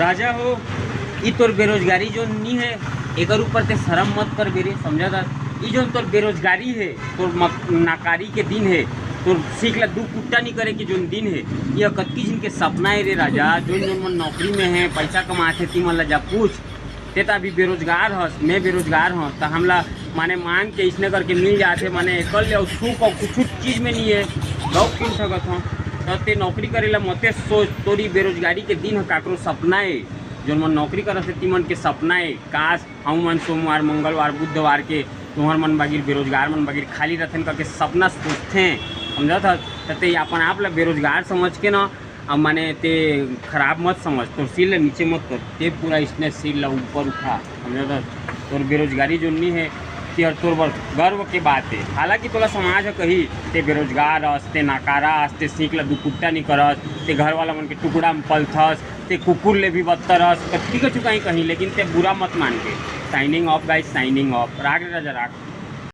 राजा हो ई तोर बेरोजगारी जो नहीं है एकर ऊपर ते शर्म मत कर बेरे समझा था। ई जो तोर बेरोजगारी है तोर नाकारी के दिन है तोर सीख ला दू कुट्टा नहीं करे के जो दिन है ये कतकी जिन के सपना है रे राजा। जो मन नौकरी में है पैसा कमाते ती मन ला जा पूछ ते अभी बेरोजगार हस मैं बेरोजगार हूँ तो हमला माने मांग के इसने करके मिल जाते माने कर ले सुख और कुछ चीज़ में नहीं है लोग किन सकत हूँ तो ते नौकरी करेला मते सोच तोरी बेरोजगारी के दिन काकरो सपना है जो मन नौकरी करत है तीमन के सपना है काश हम मन सोमवार मंगलवार बुधवार के तुम्हार मन बागिर बेरोजगार मन बागिर खाली रहते करके सपना सोचते समझा था ते अपन आप ला बेरोजगार समझ के ना अब माने ते खराब मत समझ तो सिर ला नीचे मत कर ते पूरा इसने सिर ला ऊपर उठा समझा था। तोर बेरोजगारी जो नहीं है कि तोर गर्व के बात है हालांकि तोला समाज है कही ते बेरोजगार हस ते नाकारा हस ते सीख ला दुकुट्टा नहीं करस ते घर वाला मन के टुकड़ा में पलथस ते कुकुर ले भी बदतर हस ठीक है चुका ही कहीं लेकिन ते बुरा मत मान के। Signing off guys signing off राग राजा राग।